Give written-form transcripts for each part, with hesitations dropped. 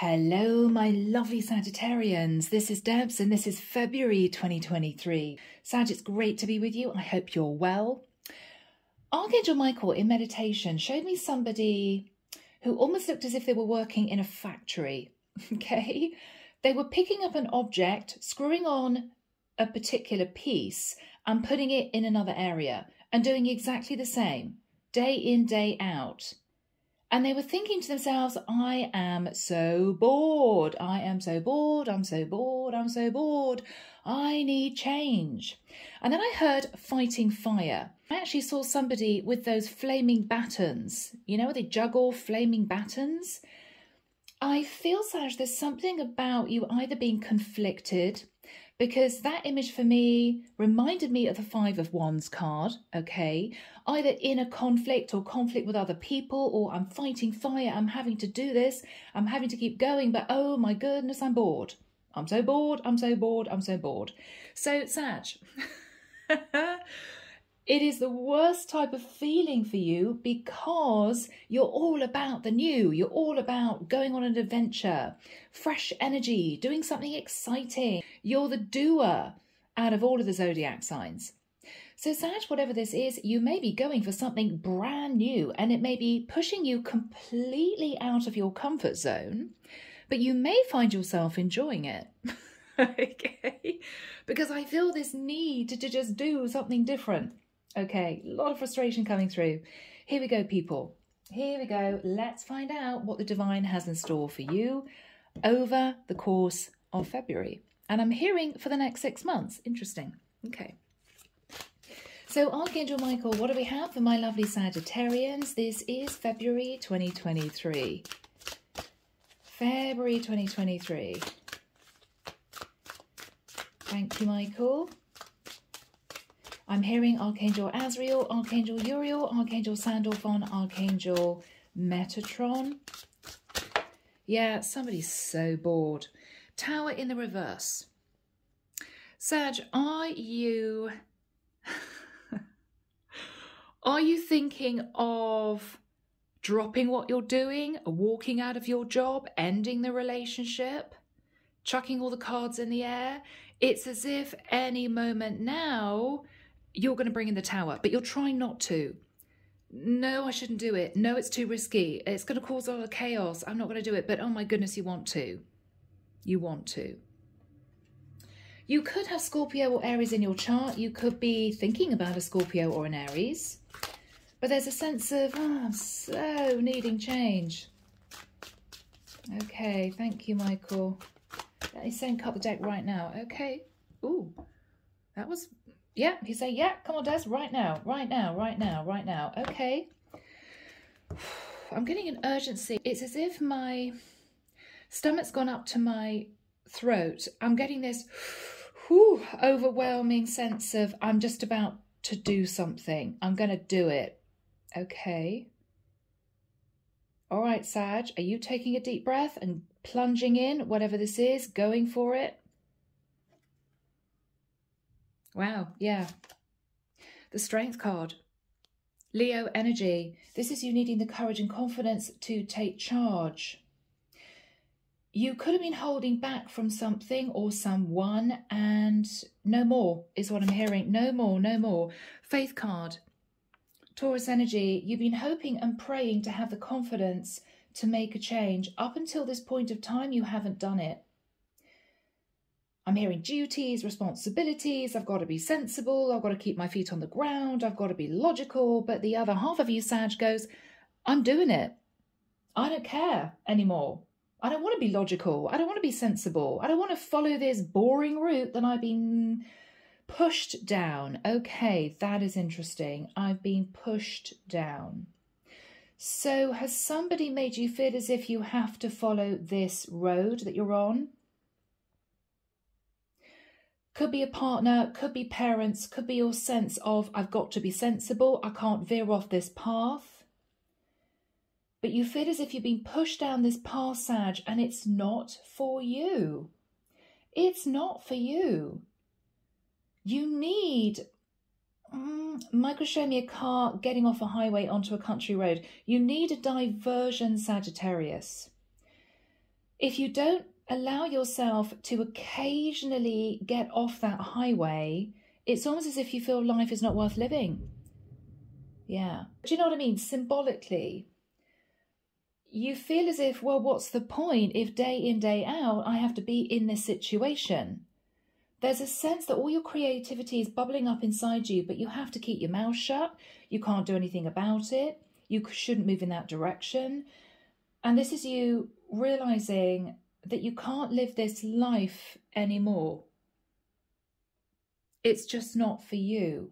Hello, my lovely Sagittarians. This is Debs and this is February 2023. Sag, it's great to be with you. I hope you're well. Archangel Michael in meditation showed me somebody who almost looked as if they were working in a factory, okay? They were picking up an object, screwing on a particular piece and putting it in another area and doing exactly the same, day in, day out. And they were thinking to themselves, I am so bored. I am so bored. I'm so bored. I'm so bored. I need change. And then I heard fighting fire. I actually saw somebody with those flaming batons. You know, they juggle flaming batons. I feel, Sag, there's something about you either being conflicted, because that image for me reminded me of the Five of Wands card, okay? Either in a conflict or conflict with other people, or I'm fighting fire, I'm having to do this, I'm having to keep going, but oh my goodness, I'm bored. I'm so bored, I'm so bored, I'm so bored. So, Sag, it is the worst type of feeling for you because you're all about the new. You're all about going on an adventure, fresh energy, doing something exciting. You're the doer out of all of the zodiac signs. So Sag, whatever this is, you may be going for something brand new and it may be pushing you completely out of your comfort zone, but you may find yourself enjoying it. Okay? Because I feel this need to just do something different. Okay, a lot of frustration coming through. Here we go, people. Here we go. Let's find out what the divine has in store for you over the course of February. And I'm hearing for the next 6 months. Interesting. Okay. So Archangel Michael, what do we have for my lovely Sagittarians? This is February 2023. February 2023. Thank you, Michael. I'm hearing Archangel Azrael, Archangel Uriel, Archangel Sandalphon, Archangel Metatron. Yeah, somebody's so bored. Tower in the reverse. Sag, are you thinking of dropping what you're doing, walking out of your job, ending the relationship, chucking all the cards in the air? It's as if any moment now you're going to bring in the tower, but you're trying not to. No, I shouldn't do it. No, it's too risky. It's going to cause a lot of chaos. I'm not going to do it. But oh my goodness, you want to. You want to. You could have Scorpio or Aries in your chart. You could be thinking about a Scorpio or an Aries. But there's a sense of, oh, I'm so needing change. Okay, thank you, Michael. He's saying cut the deck right now. Okay. Ooh, that was... Yeah, he's saying, yeah, come on, Des, right now, right now, right now, right now. Okay. I'm getting an urgency. It's as if my stomach's gone up to my throat. I'm getting this overwhelming sense of I'm just about to do something. I'm going to do it. Okay. All right, Sag, are you taking a deep breath and plunging in, whatever this is, going for it? Wow, yeah. The Strength card. Leo energy. This is you needing the courage and confidence to take charge. You could have been holding back from something or someone, and no more is what I'm hearing. No more, no more. Faith card. Taurus energy. You've been hoping and praying to have the confidence to make a change. Up until this point of time, you haven't done it. I'm hearing duties, responsibilities, I've got to be sensible, I've got to keep my feet on the ground, I've got to be logical, but the other half of you, Sag, goes, I'm doing it. I don't care anymore. I don't want to be logical. I don't want to be sensible. I don't want to follow this boring route that I've been pushed down. Okay, that is interesting. I've been pushed down. So has somebody made you feel as if you have to follow this road that you're on? Could be a partner, could be parents, could be your sense of, I've got to be sensible, I can't veer off this path. But you feel as if you've been pushed down this path, Sag, and it's not for you. It's not for you. You need, Michael showed me a car getting off a highway onto a country road. You need a diversion, Sagittarius. If you don't allow yourself to occasionally get off that highway, it's almost as if you feel life is not worth living. Yeah. Do you know what I mean? Symbolically, you feel as if, well, what's the point if day in, day out, I have to be in this situation? There's a sense that all your creativity is bubbling up inside you, but you have to keep your mouth shut. You can't do anything about it. You shouldn't move in that direction. And this is you realizing that you can't live this life anymore. It's just not for you.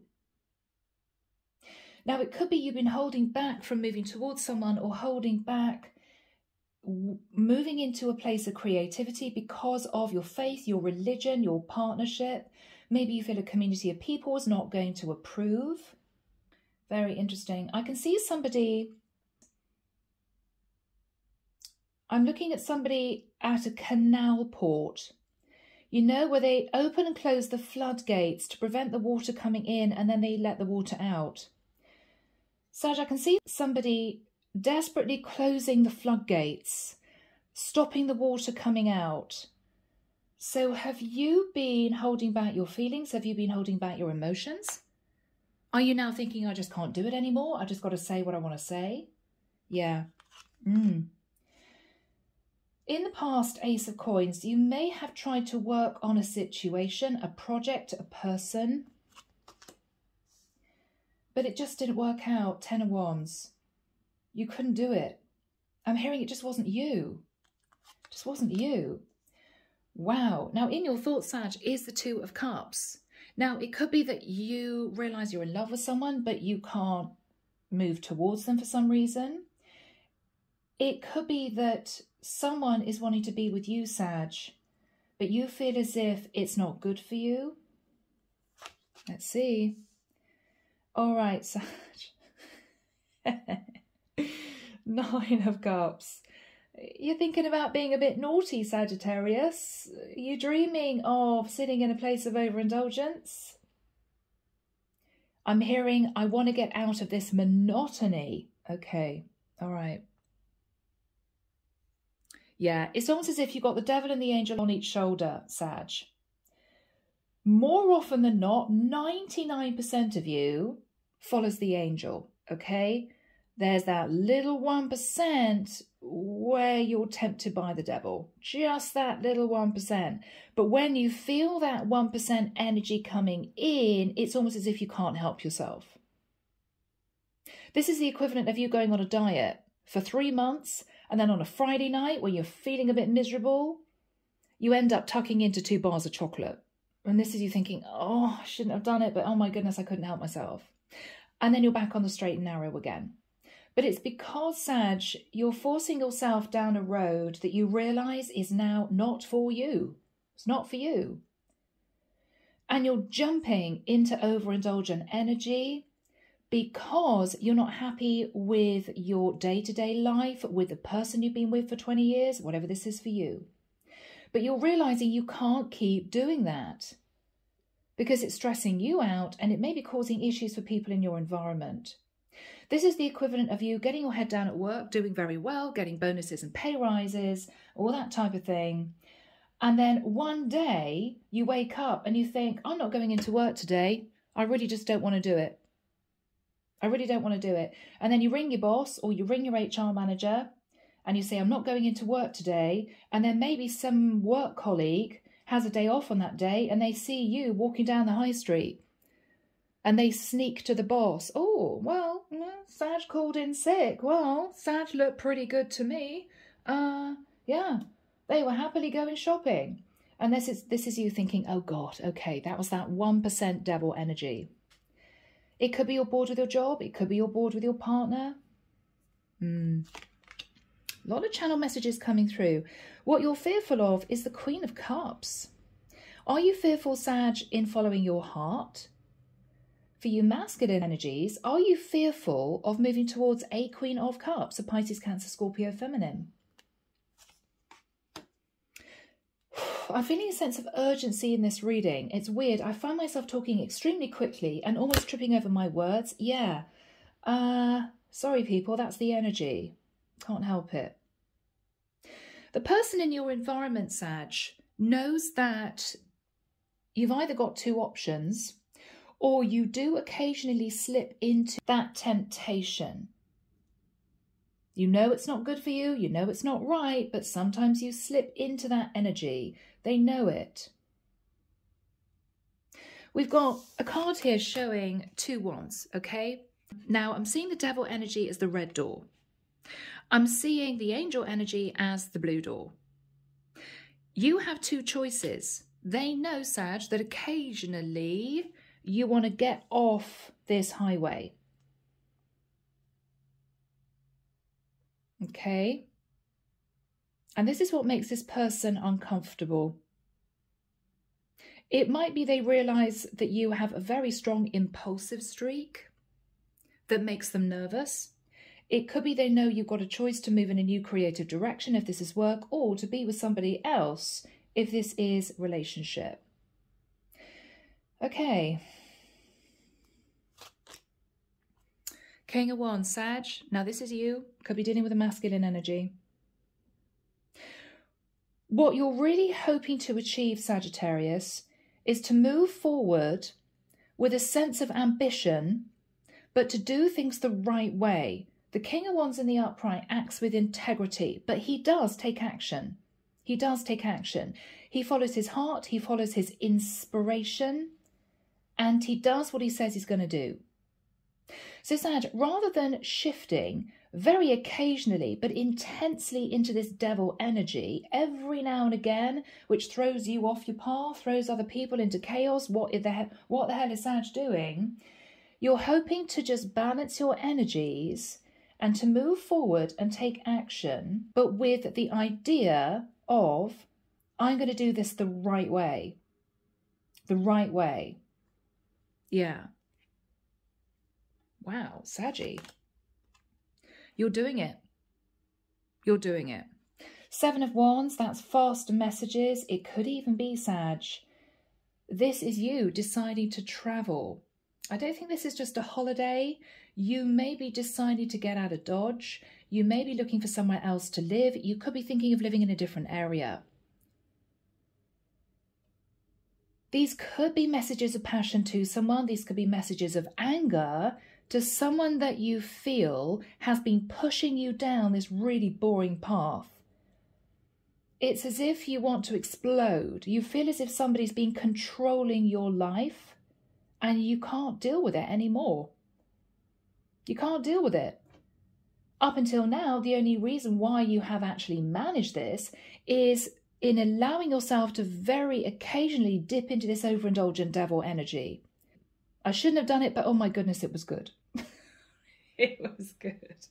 Now, it could be you've been holding back from moving towards someone, or holding back moving into a place of creativity because of your faith, your religion, your partnership. Maybe you feel a community of people is not going to approve. Very interesting. I can see somebody, I'm looking at somebody at a canal port, you know, where they open and close the floodgates to prevent the water coming in, and then they let the water out. Sag, I can see somebody desperately closing the floodgates, stopping the water coming out. So have you been holding back your feelings? Have you been holding back your emotions? Are you now thinking, I just can't do it anymore? I just got to say what I want to say? Yeah. In the past, Ace of Coins, you may have tried to work on a situation, a project, a person, but it just didn't work out. 10 of Wands. You couldn't do it. I'm hearing it just wasn't you. Just wasn't you. Wow. Now, in your thoughts, Sag, is the Two of Cups. Now, it could be that you realise you're in love with someone, but you can't move towards them for some reason. It could be that someone is wanting to be with you, Sag, but you feel as if it's not good for you. Let's see. All right, Sag. 9 of Cups. You're thinking about being a bit naughty, Sagittarius. You're dreaming of sitting in a place of overindulgence. I'm hearing, I want to get out of this monotony. Okay, all right. Yeah, it's almost as if you've got the devil and the angel on each shoulder, Sag. More often than not, 99% of you follows the angel, okay? There's that little 1% where you're tempted by the devil. Just that little 1%. But when you feel that 1% energy coming in, it's almost as if you can't help yourself. This is the equivalent of you going on a diet for 3 months, and then on a Friday night when you're feeling a bit miserable, you end up tucking into 2 bars of chocolate. And this is you thinking, oh, I shouldn't have done it, but oh my goodness, I couldn't help myself. And then you're back on the straight and narrow again. But it's because, Sag, you're forcing yourself down a road that you realise is now not for you. It's not for you. And you're jumping into overindulgent energy because you're not happy with your day-to-day life, with the person you've been with for 20 years, whatever this is for you. But you're realising you can't keep doing that because it's stressing you out and it may be causing issues for people in your environment. This is the equivalent of you getting your head down at work, doing very well, getting bonuses and pay rises, all that type of thing. And then one day you wake up and you think, I'm not going into work today. I really just don't want to do it. I really don't want to do it. And then you ring your boss or you ring your HR manager and you say, I'm not going into work today. And then maybe some work colleague has a day off on that day and they see you walking down the high street. And they sneak to the boss. Oh, well, Sag called in sick. Well, Sag looked pretty good to me. Yeah, they were happily going shopping. And this is you thinking, oh God, okay, that was that 1% devil energy. It could be you're bored with your job. It could be you're bored with your partner. A lot of channel messages coming through. What you're fearful of is the Queen of Cups. Are you fearful, Sag, in following your heart? For you masculine energies, are you fearful of moving towards a Queen of Cups, a Pisces, Cancer, Scorpio, feminine? I'm feeling a sense of urgency in this reading. It's weird. I find myself talking extremely quickly and almost tripping over my words. Yeah. Sorry, people. That's the energy. Can't help it. The person in your environment, Sag, knows that you've either got two options, or you do occasionally slip into that temptation. You know it's not good for you, you know it's not right, but sometimes you slip into that energy. They know it. We've got a card here showing 2 wands, okay? Now, I'm seeing the devil energy as the red door. I'm seeing the angel energy as the blue door. You have 2 choices. They know, Sag, that occasionally you want to get off this highway. Okay? And this is what makes this person uncomfortable. It might be they realise that you have a very strong impulsive streak that makes them nervous. It could be they know you've got a choice to move in a new creative direction if this is work, or to be with somebody else if this is relationship. Okay. King of Wands, Sag. Now this is you. Could be dealing with a masculine energy. What you're really hoping to achieve, Sagittarius, is to move forward with a sense of ambition, but to do things the right way. The King of Wands in the upright acts with integrity, but he does take action. He does take action. He follows his heart, he follows his inspiration, and he does what he says he's going to do. So Sag, rather than shifting very occasionally but intensely into this devil energy every now and again, which throws you off your path, throws other people into chaos, what the hell is Sag doing? You're hoping to just balance your energies and to move forward and take action, but with the idea of, I'm going to do this the right way. The right way. Yeah. Wow, Saggy. You're doing it. You're doing it. 7 of Wands, that's fast messages. It could even be, Sag, this is you deciding to travel. I don't think this is just a holiday. You may be deciding to get out of Dodge. You may be looking for somewhere else to live. You could be thinking of living in a different area. These could be messages of passion to someone. These could be messages of anger to someone that you feel has been pushing you down this really boring path. It's as if you want to explode. You feel as if somebody's been controlling your life and you can't deal with it anymore. You can't deal with it. Up until now, the only reason why you have actually managed this is in allowing yourself to very occasionally dip into this overindulgent devil energy. I shouldn't have done it, but oh my goodness, it was good. It was good.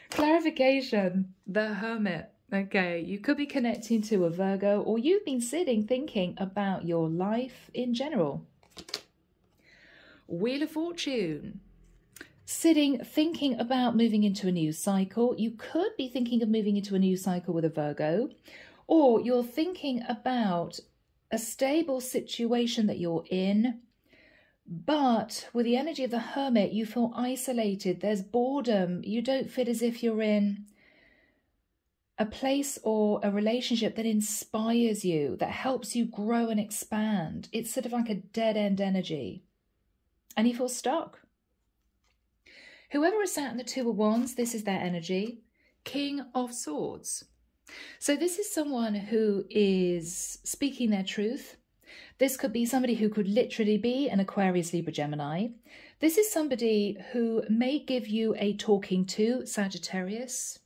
Clarification, the Hermit. Okay, you could be connecting to a Virgo, or you've been sitting thinking about your life in general. Wheel of Fortune. Sitting thinking about moving into a new cycle. You could be thinking of moving into a new cycle with a Virgo, or you're thinking about a stable situation that you're in, but with the energy of the Hermit, you feel isolated. There's boredom. You don't feel as if you're in a place or a relationship that inspires you, that helps you grow and expand. It's sort of like a dead-end energy. And you feel stuck. Whoever is sat in the 2 of Wands, this is their energy. King of Swords. So this is someone who is speaking their truth. This could be somebody who could literally be an Aquarius, Libra, Gemini. This is somebody who may give you a talking to, Sagittarius.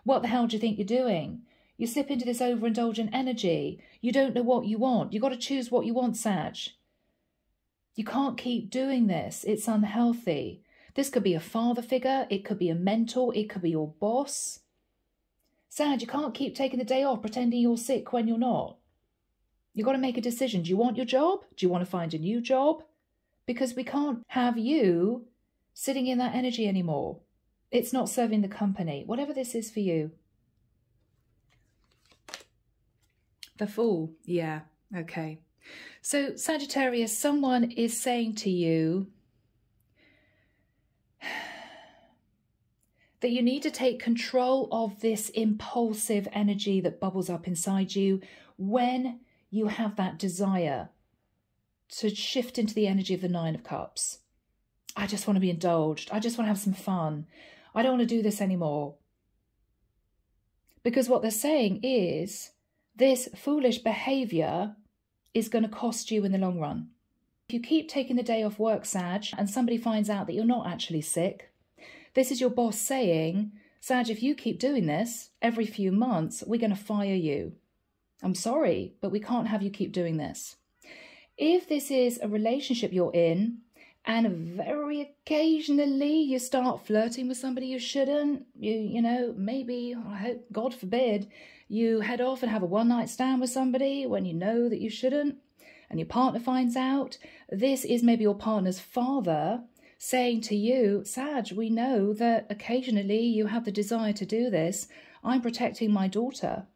What the hell do you think you're doing? You slip into this overindulgent energy. You don't know what you want. You've got to choose what you want, Sag. You can't keep doing this. It's unhealthy. This could be a father figure. It could be a mentor. It could be your boss. Sag, you can't keep taking the day off pretending you're sick when you're not. You've got to make a decision. Do you want your job? Do you want to find a new job? Because we can't have you sitting in that energy anymore. It's not serving the company, whatever this is for you. The Fool. Yeah, okay. So Sagittarius, someone is saying to you, that you need to take control of this impulsive energy that bubbles up inside you when you have that desire to shift into the energy of the Nine of Cups. I just want to be indulged. I just want to have some fun. I don't want to do this anymore. Because what they're saying is this foolish behavior is going to cost you in the long run. If you keep taking the day off work, Sag, and somebody finds out that you're not actually sick, this is your boss saying, Sag, if you keep doing this every few months, we're going to fire you. I'm sorry, but we can't have you keep doing this. If this is a relationship you're in, and very occasionally you start flirting with somebody you shouldn't, you know, maybe, I hope, God forbid, you head off and have a one-night stand with somebody when you know that you shouldn't, and your partner finds out, this is maybe your partner's father saying to you, Sag, we know that occasionally you have the desire to do this. I'm protecting my daughter.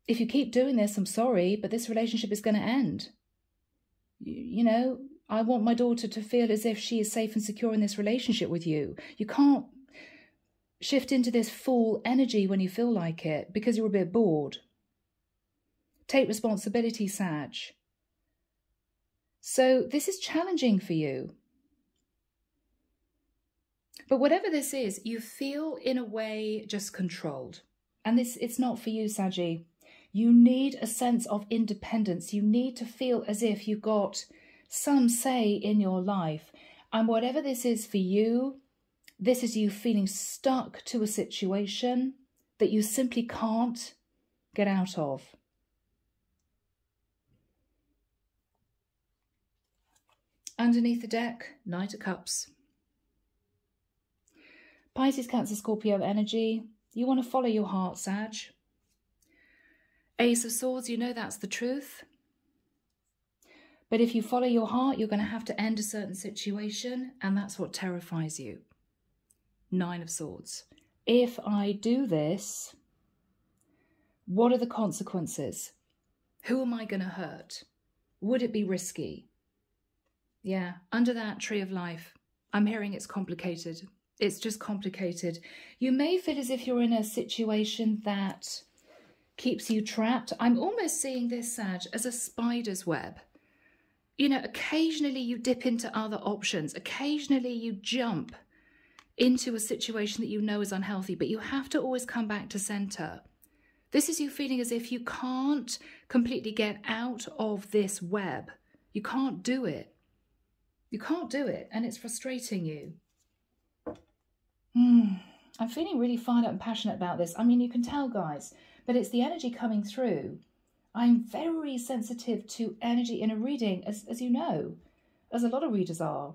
If you keep doing this, I'm sorry, but this relationship is going to end. You know, I want my daughter to feel as if she is safe and secure in this relationship with you. You can't shift into this full energy when you feel like it because you're a bit bored. Take responsibility, Sag. So this is challenging for you. But whatever this is, you feel in a way just controlled. And it's not for you, Saggy. You need a sense of independence. You need to feel as if you've got some say in your life. And whatever this is for you, this is you feeling stuck to a situation that you simply can't get out of. Underneath the deck, Knight of Cups. Pisces, Cancer, Scorpio energy. You want to follow your heart, Sag. Ace of Swords, you know that's the truth. But if you follow your heart, you're going to have to end a certain situation, and that's what terrifies you. Nine of Swords. If I do this, what are the consequences? Who am I going to hurt? Would it be risky? Yeah, under that tree of life, I'm hearing it's complicated. It's just complicated. You may feel as if you're in a situation that keeps you trapped. I'm almost seeing this, Sag, as a spider's web. You know, occasionally you dip into other options. Occasionally you jump into a situation that you know is unhealthy, but you have to always come back to center. This is you feeling as if you can't completely get out of this web. You can't do it. You can't do it, and it's frustrating you. I'm feeling really fired up and passionate about this. I mean, you can tell, guys, but it's the energy coming through. I'm very sensitive to energy in a reading, as you know, as a lot of readers are.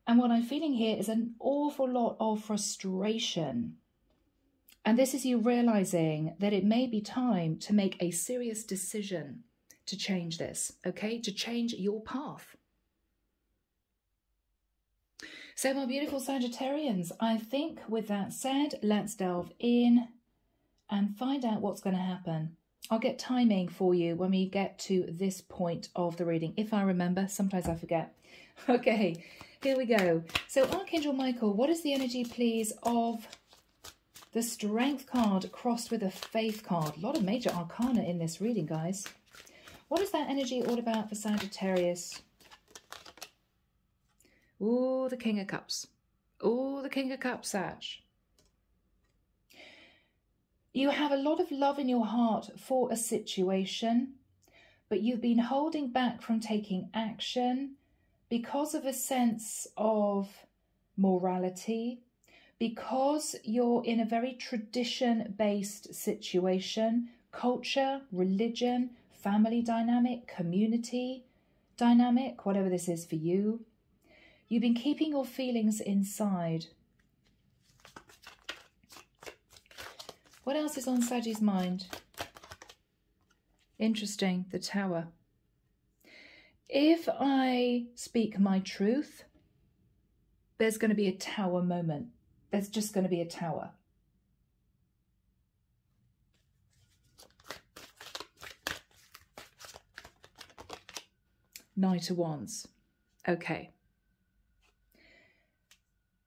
And what I'm feeling here is an awful lot of frustration. And this is you realizing that it may be time to make a serious decision to change this, okay? To change your path. So my beautiful Sagittarians, I think with that said, let's delve in and find out what's going to happen. I'll get timing for you when we get to this point of the reading, if I remember. Sometimes I forget. Okay, here we go. So Archangel Michael, what is the energy, please, of the Strength card crossed with a Faith card? A lot of major arcana in this reading, guys. What is that energy all about for Sagittarius? Ooh, the King of Cups. Ooh, the King of Cups, Sag. You have a lot of love in your heart for a situation, but you've been holding back from taking action because of a sense of morality, because you're in a very tradition-based situation, culture, religion, family dynamic, community dynamic, whatever this is for you. You've been keeping your feelings inside. What else is on Saggy's mind? Interesting, the Tower. If I speak my truth, there's going to be a Tower moment. There's just going to be a Tower. Knight of Wands. Okay.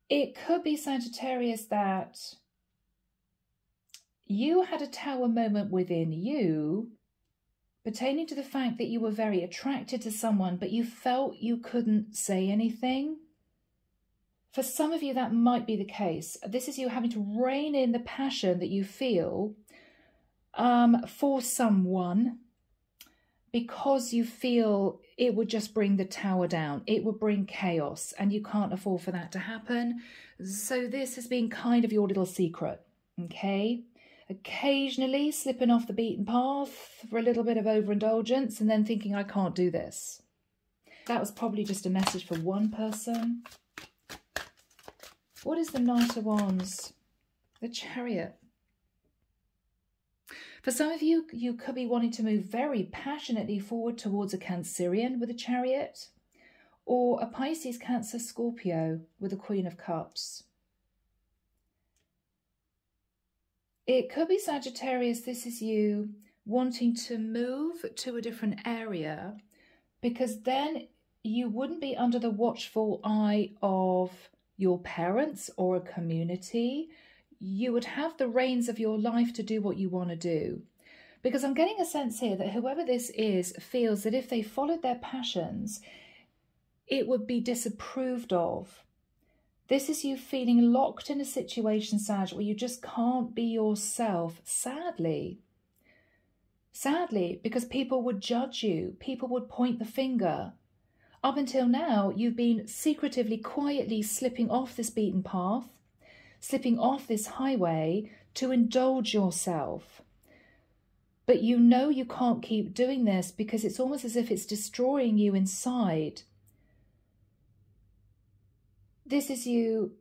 It could be, Sagittarius, that you had a tower moment within you pertaining to the fact that you were very attracted to someone, but you felt you couldn't say anything. For some of you, that might be the case. This is you having to rein in the passion that you feel for someone, because you feel it would just bring the tower down. It would bring chaos, and you can't afford for that to happen. So this has been kind of your little secret, okay? Occasionally slipping off the beaten path for a little bit of overindulgence and then thinking, I can't do this. That was probably just a message for one person. What is the Knight of Wands? The Chariot. For some of you, you could be wanting to move very passionately forward towards a Cancerian with a Chariot, or a Pisces, Cancer, Scorpio with a Queen of Cups. It could be, Sagittarius, this is you wanting to move to a different area, because then you wouldn't be under the watchful eye of your parents or a community. You would have the reins of your life to do what you want to do. Because I'm getting a sense here that whoever this is feels that if they followed their passions, it would be disapproved of. This is you feeling locked in a situation, Sag, where you just can't be yourself, sadly. Sadly, because people would judge you. People would point the finger. Up until now, you've been secretively, quietly slipping off this beaten path, slipping off this highway to indulge yourself. But you know you can't keep doing this because it's almost as if it's destroying you inside. This is you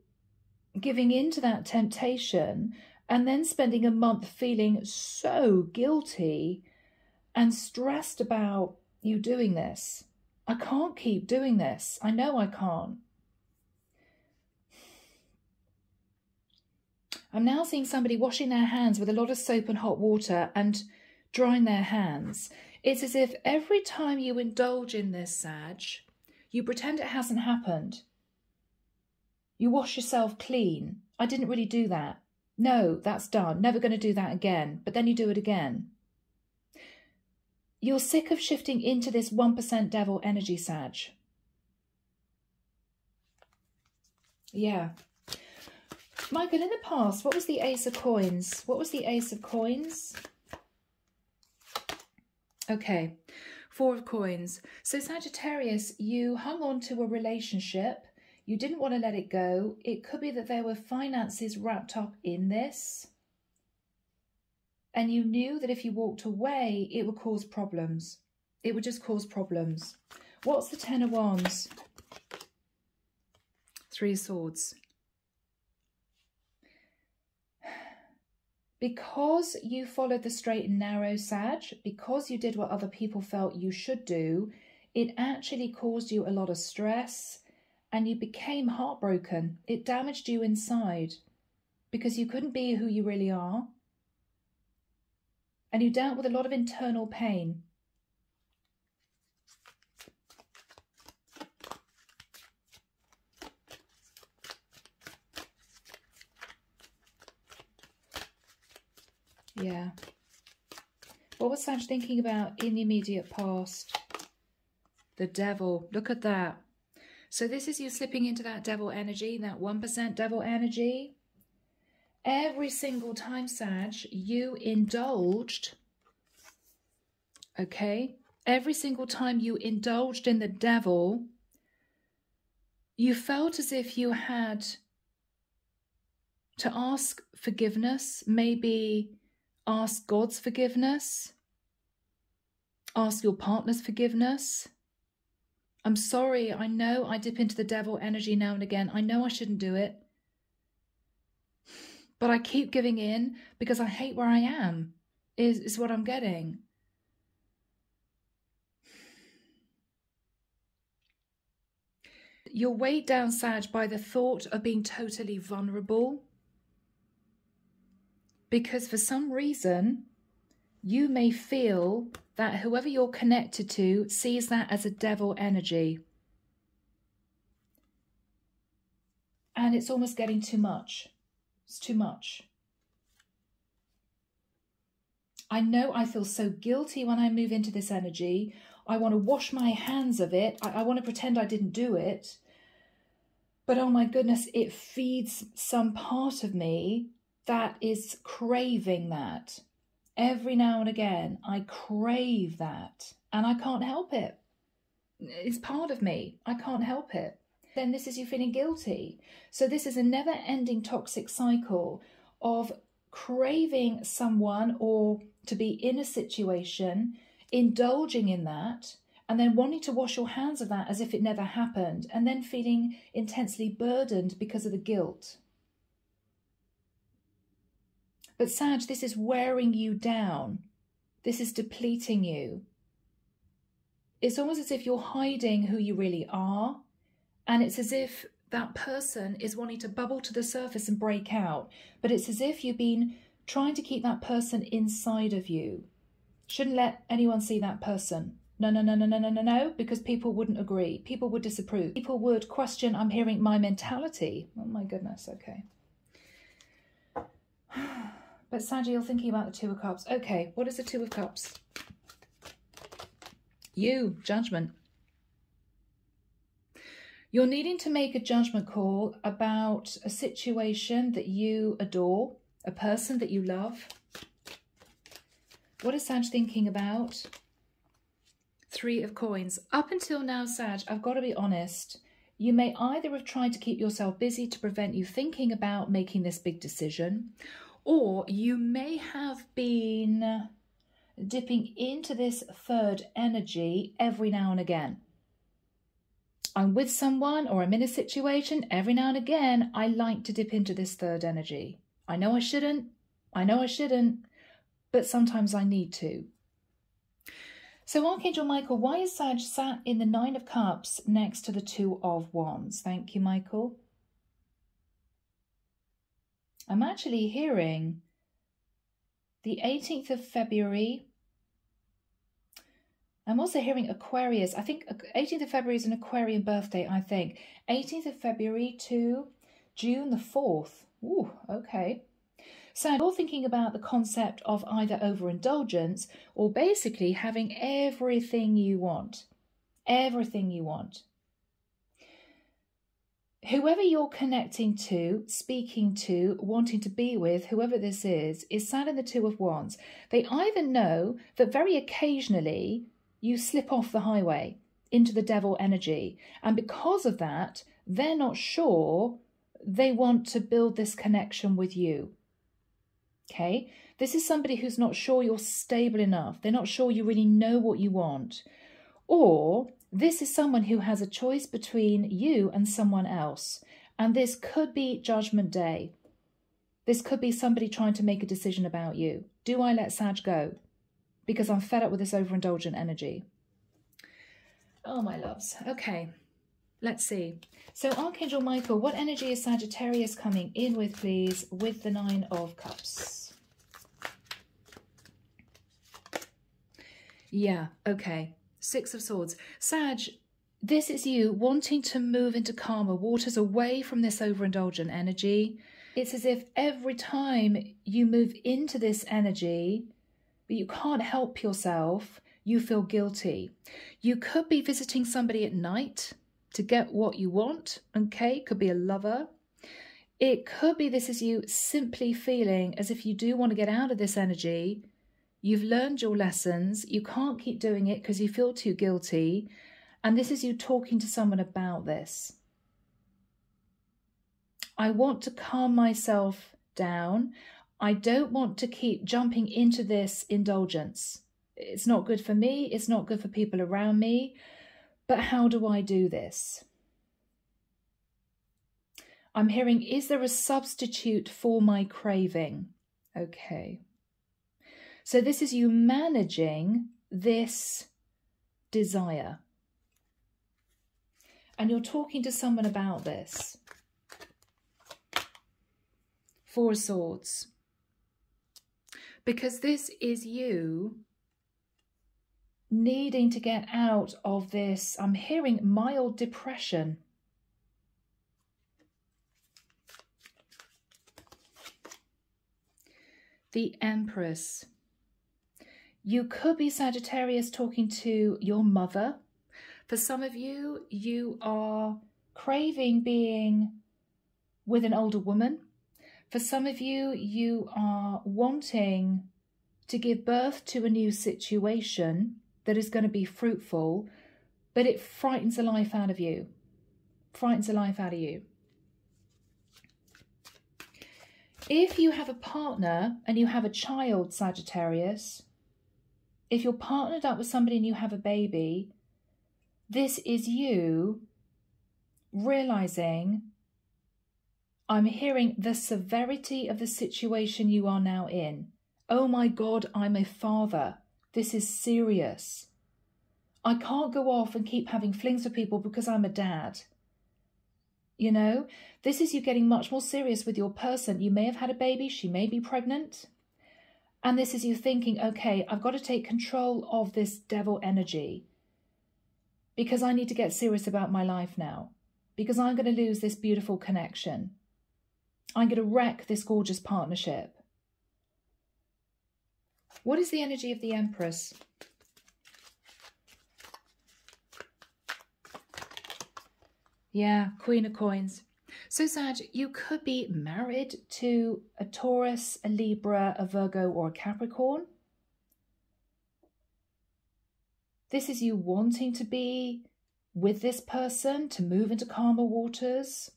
giving in to that temptation and then spending a month feeling so guilty and stressed about you doing this. I can't keep doing this. I know I can't. I'm now seeing somebody washing their hands with a lot of soap and hot water and drying their hands. It's as if every time you indulge in this, Sag, you pretend it hasn't happened. You wash yourself clean. I didn't really do that. No, that's done. Never going to do that again. But then you do it again. You're sick of shifting into this 1% devil energy, Sag. Yeah. Michael, in the past, what was the Ace of Coins? What was the Ace of Coins? Okay, Four of Coins. So Sagittarius, you hung on to a relationship. You didn't want to let it go. It could be that there were finances wrapped up in this. And you knew that if you walked away, it would cause problems. It would just cause problems. What's the Ten of Wands? Three of Swords. Because you followed the straight and narrow, Sag, because you did what other people felt you should do, it actually caused you a lot of stress. And you became heartbroken. It damaged you inside because you couldn't be who you really are. And you dealt with a lot of internal pain. Yeah. What was Sag thinking about in the immediate past? The devil. Look at that. So this is you slipping into that devil energy, that 1% devil energy. Every single time, Sag, you indulged, okay? Every single time you indulged in the devil, you felt as if you had to ask forgiveness, maybe ask God's forgiveness, ask your partner's forgiveness. I'm sorry, I know I dip into the devil energy now and again. I know I shouldn't do it. But I keep giving in because I hate where I am, is what I'm getting. You're weighed down, Sag, by the thought of being totally vulnerable. Because for some reason, you may feel that whoever you're connected to sees that as a devil energy. and it's almost getting too much. It's too much. I know I feel so guilty when I move into this energy. I want to wash my hands of it. I want to pretend I didn't do it. But oh my goodness, it feeds some part of me that is craving that. Every now and again, I crave that and I can't help it. It's part of me. I can't help it. Then this is you feeling guilty. So this is a never-ending toxic cycle of craving someone or to be in a situation, indulging in that, and then wanting to wash your hands of that as if it never happened, and then feeling intensely burdened because of the guilt. But Sag, this is wearing you down. This is depleting you. It's almost as if you're hiding who you really are, and it's as if that person is wanting to bubble to the surface and break out, but it's as if you've been trying to keep that person inside of you. Shouldn't let anyone see that person. No, no, no, no, no, no, no, no, because people wouldn't agree. People would disapprove. People would question, I'm hearing my mentality. Oh my goodness, okay. But Sag, you're thinking about the Two of Cups. Okay, what is the Two of Cups? You, judgment. You're needing to make a judgment call about a situation that you adore, a person that you love. What is Sag thinking about? Three of Coins. Up until now, Sag, I've got to be honest, you may either have tried to keep yourself busy to prevent you thinking about making this big decision, or you may have been dipping into this third energy every now and again. I'm with someone or I'm in a situation, every now and again, I like to dip into this third energy. I know I shouldn't, but sometimes I need to. So Archangel Michael, why is Sag sat in the Nine of Cups next to the Two of Wands? Thank you, Michael. I'm actually hearing the 18th of February. I'm also hearing Aquarius. I think 18th of February is an Aquarian birthday, I think. 18th of February to June the 4th. Ooh, okay. So you're thinking about the concept of either overindulgence or basically having everything you want. Everything you want. Whoever you're connecting to, speaking to, wanting to be with, whoever this is sat in the Two of Wands. They either know that very occasionally you slip off the highway into the devil energy, and because of that, they're not sure they want to build this connection with you. Okay, this is somebody who's not sure you're stable enough. They're not sure you really know what you want. Or this is someone who has a choice between you and someone else. And this could be Judgment Day. This could be somebody trying to make a decision about you. Do I let Sag go? Because I'm fed up with this overindulgent energy. Oh, my loves. Okay, let's see. So Archangel Michael, what energy is Sagittarius coming in with, please, with the Nine of Cups? Yeah, okay. Six of Swords. Sag, this is you wanting to move into calmer waters, away from this overindulgent energy. It's as if every time you move into this energy, but you can't help yourself, you feel guilty. You could be visiting somebody at night to get what you want, okay? Could be a lover. It could be this is you simply feeling as if you do want to get out of this energy. You've learned your lessons. You can't keep doing it because you feel too guilty. And this is you talking to someone about this. I want to calm myself down. I don't want to keep jumping into this indulgence. It's not good for me. It's not good for people around me. But how do I do this? I'm hearing, is there a substitute for my craving? Okay. So this is you managing this desire. And you're talking to someone about this. Four of Swords. Because this is you needing to get out of this, I'm hearing mild depression. the Empress. You could be Sagittarius talking to your mother. For some of you, you are craving being with an older woman. For some of you, you are wanting to give birth to a new situation that is going to be fruitful, but it frightens the life out of you. Frightens the life out of you. If you have a partner and you have a child, Sagittarius, if you're partnered up with somebody and you have a baby, this is you realizing, I'm hearing the severity of the situation you are now in. Oh my God, I'm a father. This is serious. I can't go off and keep having flings with people because I'm a dad. You know, this is you getting much more serious with your person. You may have had a baby, she may be pregnant. And this is you thinking, okay, I've got to take control of this devil energy because I need to get serious about my life now, because I'm going to lose this beautiful connection. I'm going to wreck this gorgeous partnership. What is the energy of the Empress? Yeah, Queen of Coins. So, Sag, you could be married to a Taurus, a Libra, a Virgo, or a Capricorn. This is you wanting to be with this person, to move into calmer waters.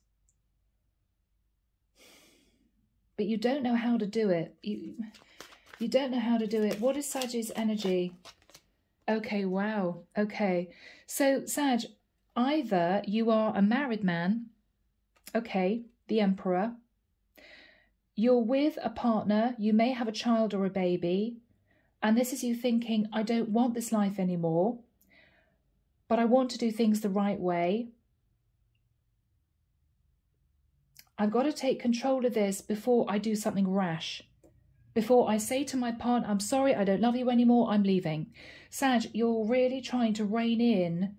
But you don't know how to do it. You don't know how to do it. What is Sag's energy? Okay, wow. Okay. So, Sag, either you are a married man, okay, the Emperor. You're with a partner. You may have a child or a baby. And this is you thinking, I don't want this life anymore, but I want to do things the right way. I've got to take control of this before I do something rash. Before I say to my partner, I'm sorry, I don't love you anymore, I'm leaving. Sag, you're really trying to rein in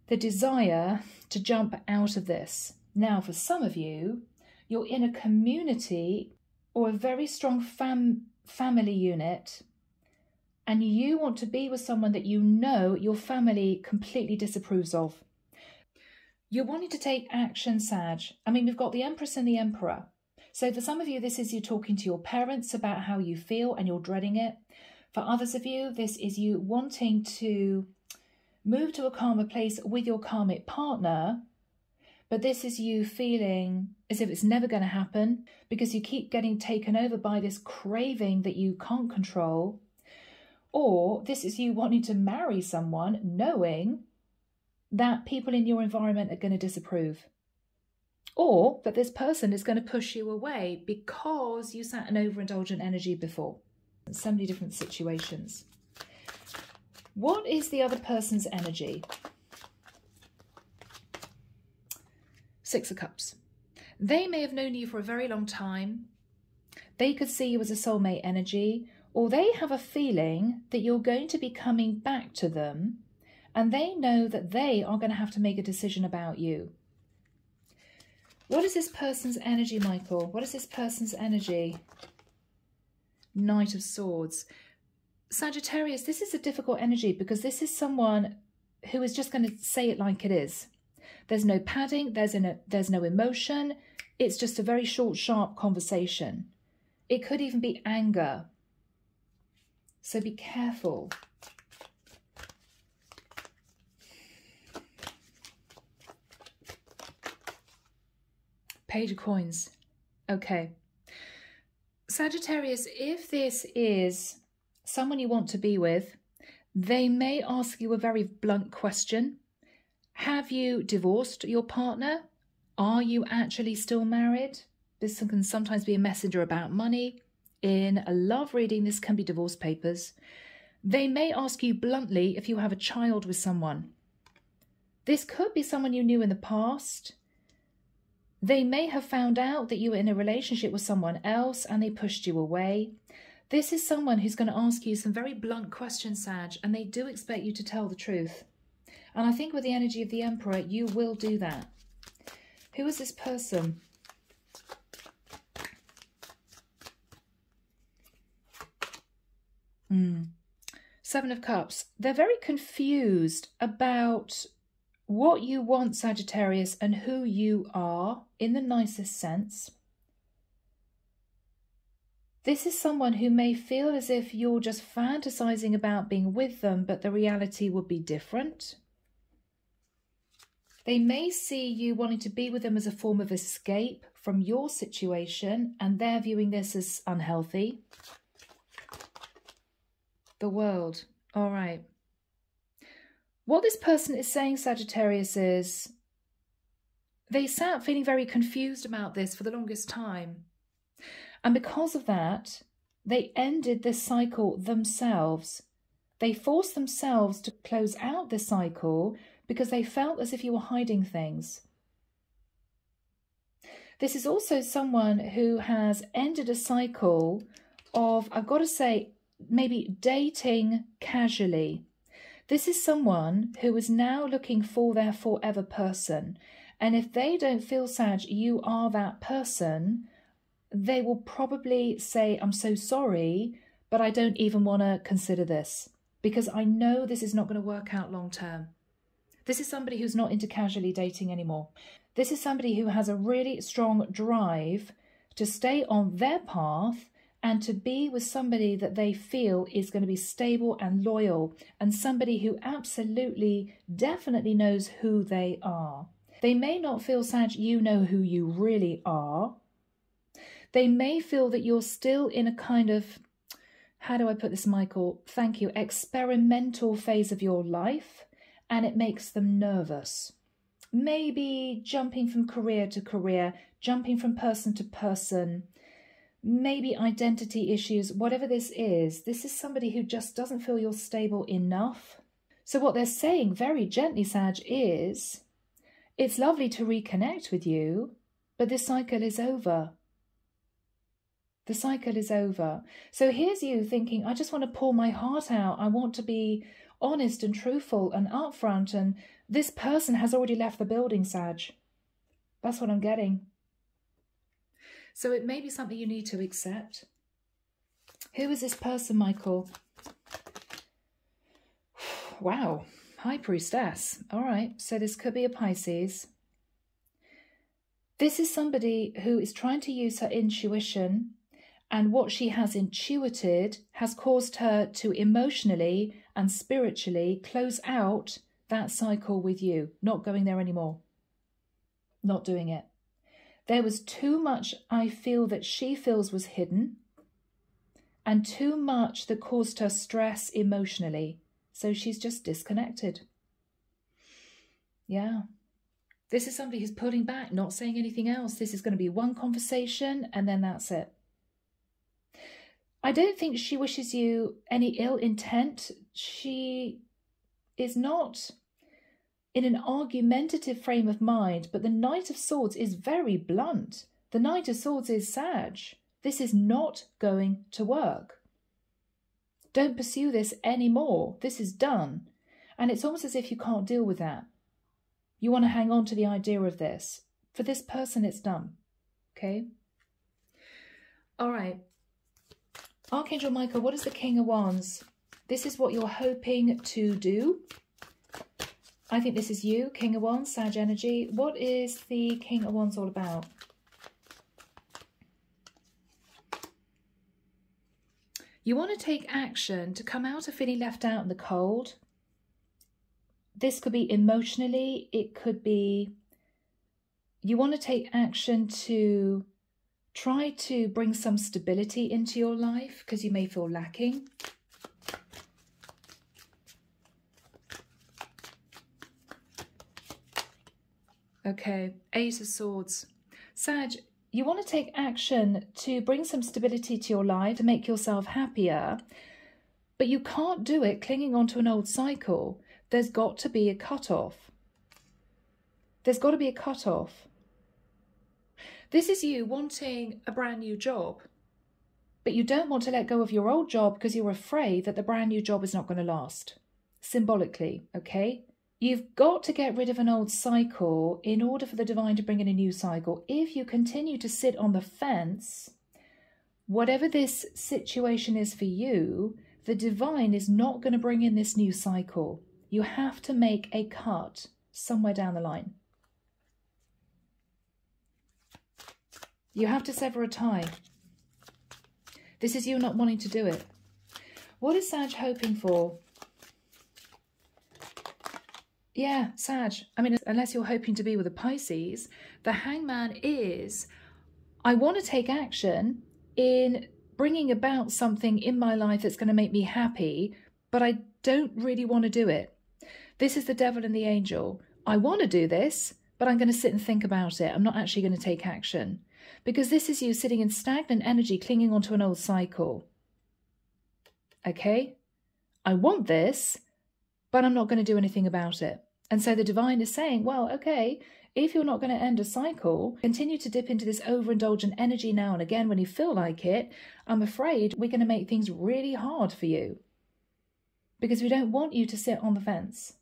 the desire to jump out of this. Now, for some of you, you're in a community or a very strong family unit, and you want to be with someone that you know your family completely disapproves of. You're wanting to take action, Sag. I mean, we've got the Empress and the Emperor. So for some of you, this is you talking to your parents about how you feel and you're dreading it. For others of you, this is you wanting to move to a calmer place with your karmic partner, but this is you feeling as if it's never going to happen because you keep getting taken over by this craving that you can't control. Or this is you wanting to marry someone knowing that people in your environment are going to disapprove. Or that this person is going to push you away because you sat in overindulgent energy before. So many different situations. What is the other person's energy? Six of Cups. They may have known you for a very long time. They could see you as a soulmate energy, or they have a feeling that you're going to be coming back to them, and they know that they are going to have to make a decision about you. What is this person's energy, Michael? What is this person's energy? Knight of Swords. Sagittarius, this is a difficult energy because this is someone who is just going to say it like it is. There's no padding, there's no emotion. It's just a very short, sharp conversation. It could even be anger. So be careful. Page of Coins. Okay. Sagittarius, if this is someone you want to be with, they may ask you a very blunt question. Have you divorced your partner? Are you actually still married? This can sometimes be a messenger about money. In a love reading, this can be divorce papers. They may ask you bluntly if you have a child with someone. This could be someone you knew in the past. They may have found out that you were in a relationship with someone else and they pushed you away. This is someone who's going to ask you some very blunt questions, Sag, and they do expect you to tell the truth. And I think with the energy of the Emperor, you will do that. Who is this person? Seven of Cups. They're very confused about what you want, Sagittarius, and who you are in the nicest sense. This is someone who may feel as if you're just fantasizing about being with them, but the reality would be different. They may see you wanting to be with them as a form of escape from your situation, and they're viewing this as unhealthy. The World. All right. What this person is saying, Sagittarius, is they sat feeling very confused about this for the longest time. And because of that, they ended this cycle themselves. They forced themselves to close out this cycle because they felt as if you were hiding things. This is also someone who has ended a cycle of, I've got to say, maybe dating casually. This is someone who is now looking for their forever person. And if they don't feel, Sag, you are that person, they will probably say, I'm so sorry, but I don't even want to consider this because I know this is not going to work out long term. This is somebody who's not into casually dating anymore. This is somebody who has a really strong drive to stay on their path and to be with somebody that they feel is going to be stable and loyal, and somebody who absolutely, definitely knows who they are. They may not feel, Sag, you know who you really are. They may feel that you're still in a kind of, how do I put this, Michael? Thank you, experimental phase of your life, and it makes them nervous. Maybe jumping from career to career, jumping from person to person, maybe identity issues, whatever this is somebody who just doesn't feel you're stable enough. So what they're saying very gently, Sag, is it's lovely to reconnect with you, but this cycle is over. The cycle is over. So here's you thinking, I just want to pour my heart out. I want to be honest and truthful and upfront. And this person has already left the building, Sag. That's what I'm getting. So it may be something you need to accept. Who is this person, Michael? Wow. High Priestess. All right. So this could be a Pisces. This is somebody who is trying to use her intuition, and what she has intuited has caused her to emotionally and spiritually close out that cycle with you, not going there anymore, not doing it. There was too much, I feel, that she feels was hidden, and too much that caused her stress emotionally. So she's just disconnected. Yeah. This is somebody who's pulling back, not saying anything else. This is going to be one conversation and then that's it. I don't think she wishes you any ill intent. She is not in an argumentative frame of mind, but the Knight of Swords is very blunt. The Knight of Swords is Sag. This is not going to work. Don't pursue this anymore. This is done. And it's almost as if you can't deal with that. You want to hang on to the idea of this. For this person, it's done. Okay? All right. Archangel Michael, what is the King of Wands? This is what you're hoping to do. I think this is you, King of Wands, Sag energy. What is the King of Wands all about? You want to take action to come out of feeling left out in the cold. This could be emotionally. It could be you want to take action to try to bring some stability into your life because you may feel lacking. Okay, Ace of Swords. Sag, you want to take action to bring some stability to your life, to make yourself happier, but you can't do it clinging onto an old cycle. There's got to be a cutoff. There's got to be a cutoff. This is you wanting a brand new job, but you don't want to let go of your old job because you're afraid that the brand new job is not going to last. Symbolically, okay? You've got to get rid of an old cycle in order for the divine to bring in a new cycle. If you continue to sit on the fence, whatever this situation is for you, the divine is not going to bring in this new cycle. You have to make a cut somewhere down the line. You have to sever a tie. This is you not wanting to do it. What is Sag hoping for? Yeah, Sag. I mean, unless you're hoping to be with a Pisces, the Hangman is, I want to take action in bringing about something in my life that's going to make me happy, but I don't really want to do it. This is the Devil and the Angel. I want to do this, but I'm going to sit and think about it. I'm not actually going to take action. Because this is you sitting in stagnant energy, clinging onto an old cycle. Okay? I want this, but I'm not going to do anything about it. And so the divine is saying, well, okay, if you're not going to end a cycle, continue to dip into this overindulgent energy now and again when you feel like it, I'm afraid we're going to make things really hard for you. Because we don't want you to sit on the fence.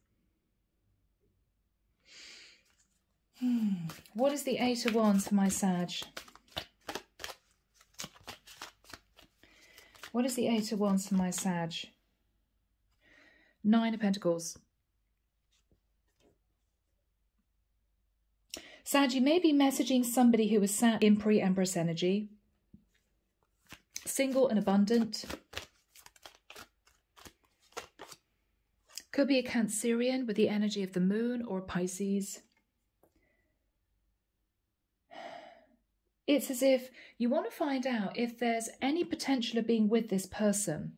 What is the Eight of Wands for my Sag? What is the Eight of Wands for my Sag? Nine of Pentacles. Sag, you may be messaging somebody who is sat in pre-Empress energy. Single and abundant. Could be a Cancerian with the energy of the moon, or a Pisces. It's as if you want to find out if there's any potential of being with this person.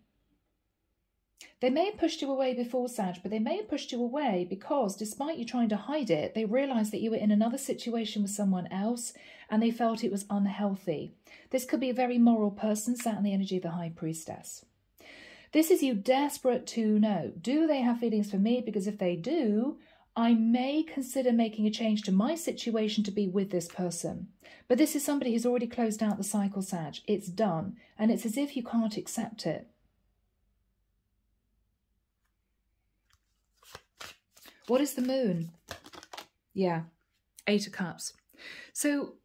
They may have pushed you away before, Sag, but they may have pushed you away because despite you trying to hide it, they realised that you were in another situation with someone else and they felt it was unhealthy. This could be a very moral person sat in the energy of the High Priestess. This is you desperate to know, do they have feelings for me? Because if they do, I may consider making a change to my situation to be with this person. But this is somebody who's already closed out the cycle, Sag. It's done. And it's as if you can't accept it. What is the moon? Yeah, Eight of Cups. So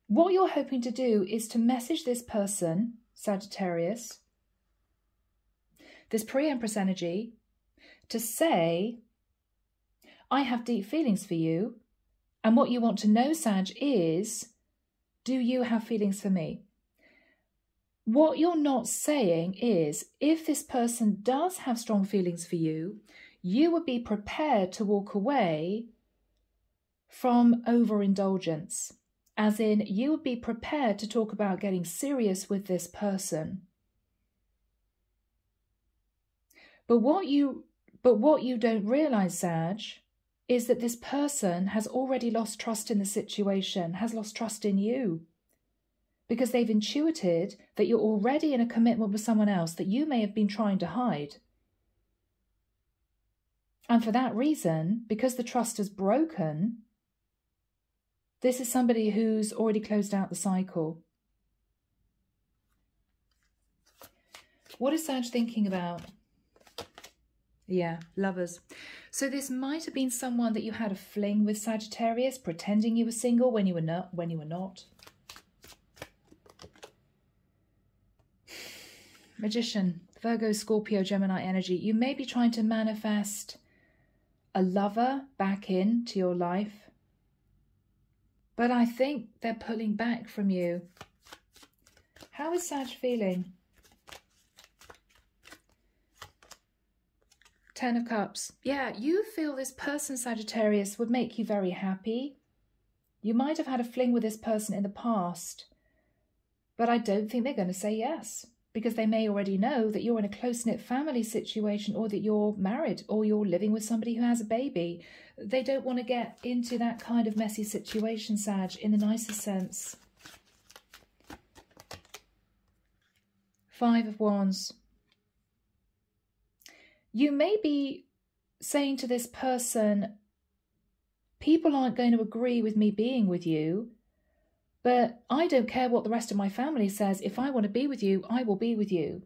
what you're hoping to do is to message this person, Sagittarius, this pre-Empress energy, to say, I have deep feelings for you. And what you want to know, Sag, is, do you have feelings for me? What you're not saying is, if this person does have strong feelings for you, you would be prepared to walk away from overindulgence. As in, you would be prepared to talk about getting serious with this person. But what you don't realise, Sag, is that this person has already lost trust in the situation, has lost trust in you. Because they've intuited that you're already in a commitment with someone else that you may have been trying to hide. And for that reason, because the trust is broken, this is somebody who's already closed out the cycle. What is Sag thinking about? Yeah, Lovers. So this might have been someone that you had a fling with, Sagittarius, pretending you were single when you were not. Magician, Virgo, Scorpio, Gemini energy. You may be trying to manifest a lover back into your life. But I think they're pulling back from you. How is Sag feeling? Ten of Cups. Yeah, you feel this person, Sagittarius, would make you very happy. You might have had a fling with this person in the past, but I don't think they're going to say yes, because they may already know that you're in a close-knit family situation, or that you're married, or you're living with somebody who has a baby. They don't want to get into that kind of messy situation, Sag, in the nicest sense. Five of Wands. You may be saying to this person, people aren't going to agree with me being with you, but I don't care what the rest of my family says. If I want to be with you, I will be with you.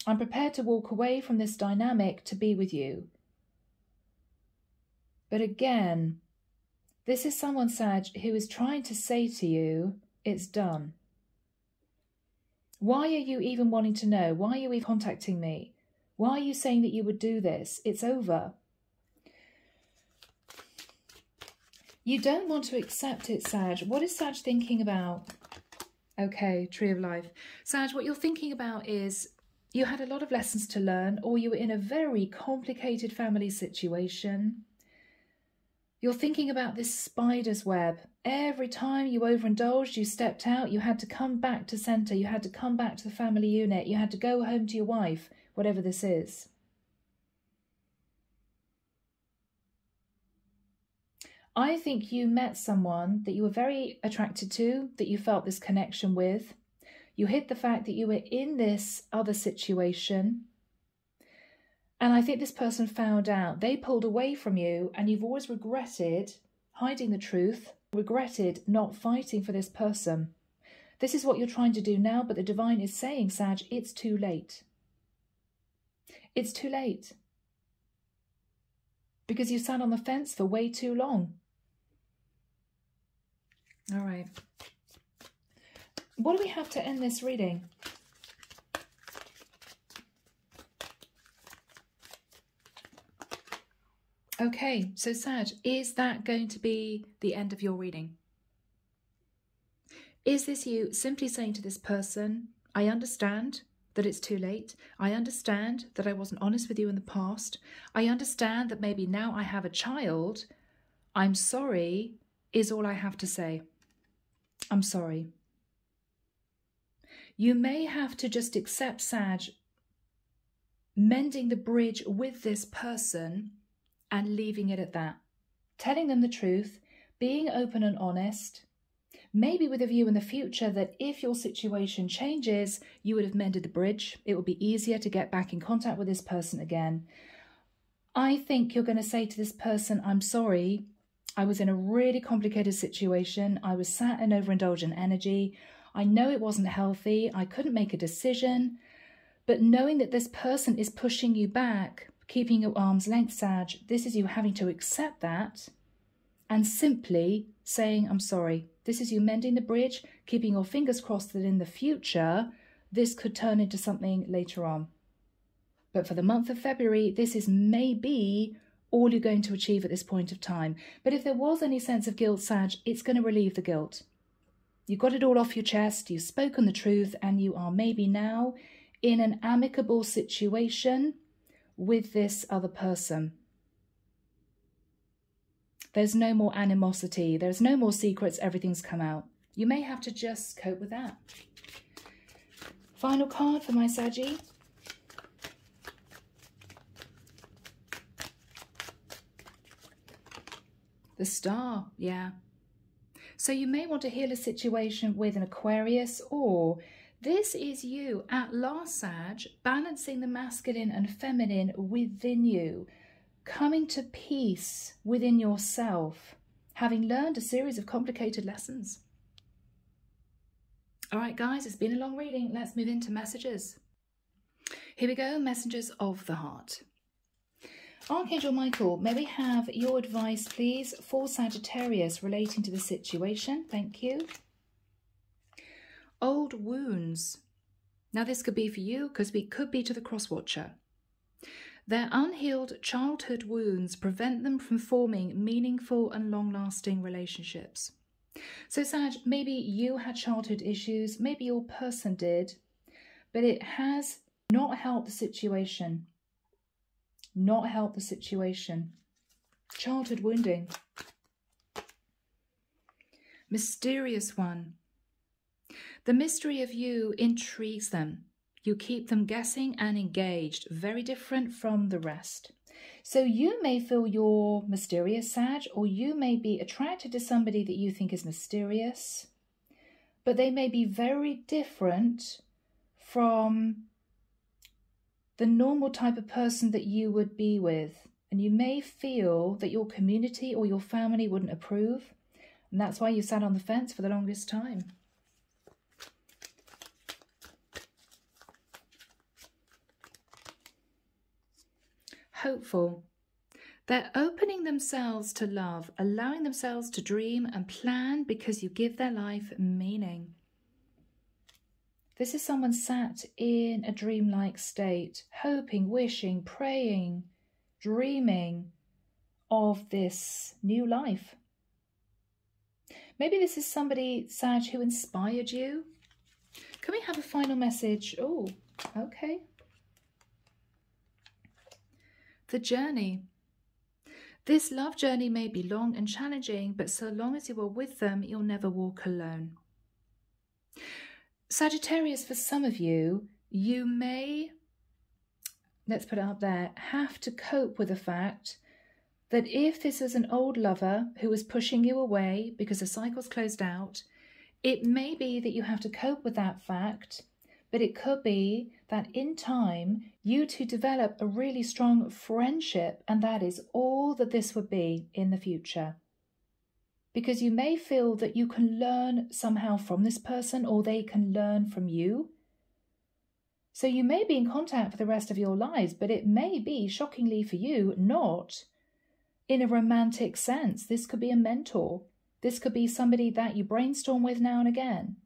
I'm prepared to walk away from this dynamic to be with you. But again, this is someone, Sag, who is trying to say to you, it's done. Why are you even wanting to know? Why are you even contacting me? Why are you saying that you would do this? It's over. You don't want to accept it, Sag. What is Sag thinking about? Okay, Tree of Life. Sag, what you're thinking about is you had a lot of lessons to learn, or you were in a very complicated family situation. You're thinking about this spider's web. Every time you overindulged, you stepped out, you had to come back to centre, you had to come back to the family unit, you had to go home to your wife, whatever this is. I think you met someone that you were very attracted to, that you felt this connection with. You hid the fact that you were in this other situation. And I think this person found out. They pulled away from you, and you've always regretted hiding the truth, regretted not fighting for this person. This is what you're trying to do now, but the divine is saying, Sag, it's too late. It's too late. Because you sat on the fence for way too long. All right. What do we have to end this reading? Okay, so Sag, is that going to be the end of your reading? Is this you simply saying to this person, I understand that it's too late. I understand that I wasn't honest with you in the past. I understand that maybe now I have a child. I'm sorry is all I have to say. I'm sorry. You may have to just accept, Sag, mending the bridge with this person and leaving it at that. Telling them the truth, being open and honest, maybe with a view in the future that if your situation changes, you would have mended the bridge. It would be easier to get back in contact with this person again. I think you're going to say to this person, I'm sorry. I was in a really complicated situation. I was sat in overindulgent energy. I know it wasn't healthy. I couldn't make a decision. But knowing that this person is pushing you back, keeping you at arm's length, Sag, this is you having to accept that and simply saying, I'm sorry. This is you mending the bridge, keeping your fingers crossed that in the future, this could turn into something later on. But for the month of February, this is maybe all you're going to achieve at this point of time. But if there was any sense of guilt, Sag, it's going to relieve the guilt. You got it all off your chest, you've spoken the truth, and you are maybe now in an amicable situation with this other person. There's no more animosity, there's no more secrets, everything's come out. You may have to just cope with that. Final card for my Saggy. The Star, yeah. So you may want to heal a situation with an Aquarius, or this is you at last, Sag, balancing the masculine and feminine within you, coming to peace within yourself, having learned a series of complicated lessons. All right, guys, it's been a long reading. Let's move into messages. Here we go, messages of the heart. Archangel Michael, may we have your advice, please, for Sagittarius relating to the situation? Thank you. Old wounds. Now, this could be for you because we could be to the cross-watcher. Their unhealed childhood wounds prevent them from forming meaningful and long-lasting relationships. So, Sag, maybe you had childhood issues, maybe your person did, but it has not helped the situation. Not help the situation. Childhood wounding. Mysterious one. The mystery of you intrigues them. You keep them guessing and engaged. Very different from the rest. So you may feel you're mysterious, Sag, or you may be attracted to somebody that you think is mysterious, but they may be very different from the normal type of person that you would be with. And you may feel that your community or your family wouldn't approve. And that's why you sat on the fence for the longest time. Hopeful. They're opening themselves to love, allowing themselves to dream and plan because you give their life meaning. This is someone sat in a dreamlike state, hoping, wishing, praying, dreaming of this new life. Maybe this is somebody, Sag, who inspired you. Can we have a final message? Oh, okay. The journey. This love journey may be long and challenging, but so long as you are with them, you'll never walk alone. Sagittarius, for some of you, you may, let's put it up there, have to cope with the fact that if this is an old lover who is pushing you away because the cycle's closed out, it may be that you have to cope with that fact, but it could be that in time you two develop a really strong friendship, and that is all that this would be in the future. Because you may feel that you can learn somehow from this person, or they can learn from you. So you may be in contact for the rest of your lives, but it may be, shockingly for you, not in a romantic sense. This could be a mentor. This could be somebody that you brainstorm with now and again.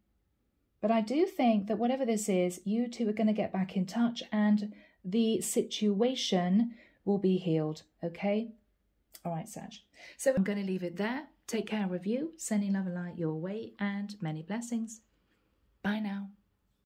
But I do think that whatever this is, you two are going to get back in touch and the situation will be healed, okay? All right, Sag. So I'm going to leave it there. Take care of you, sending love and light your way, and many blessings. Bye now.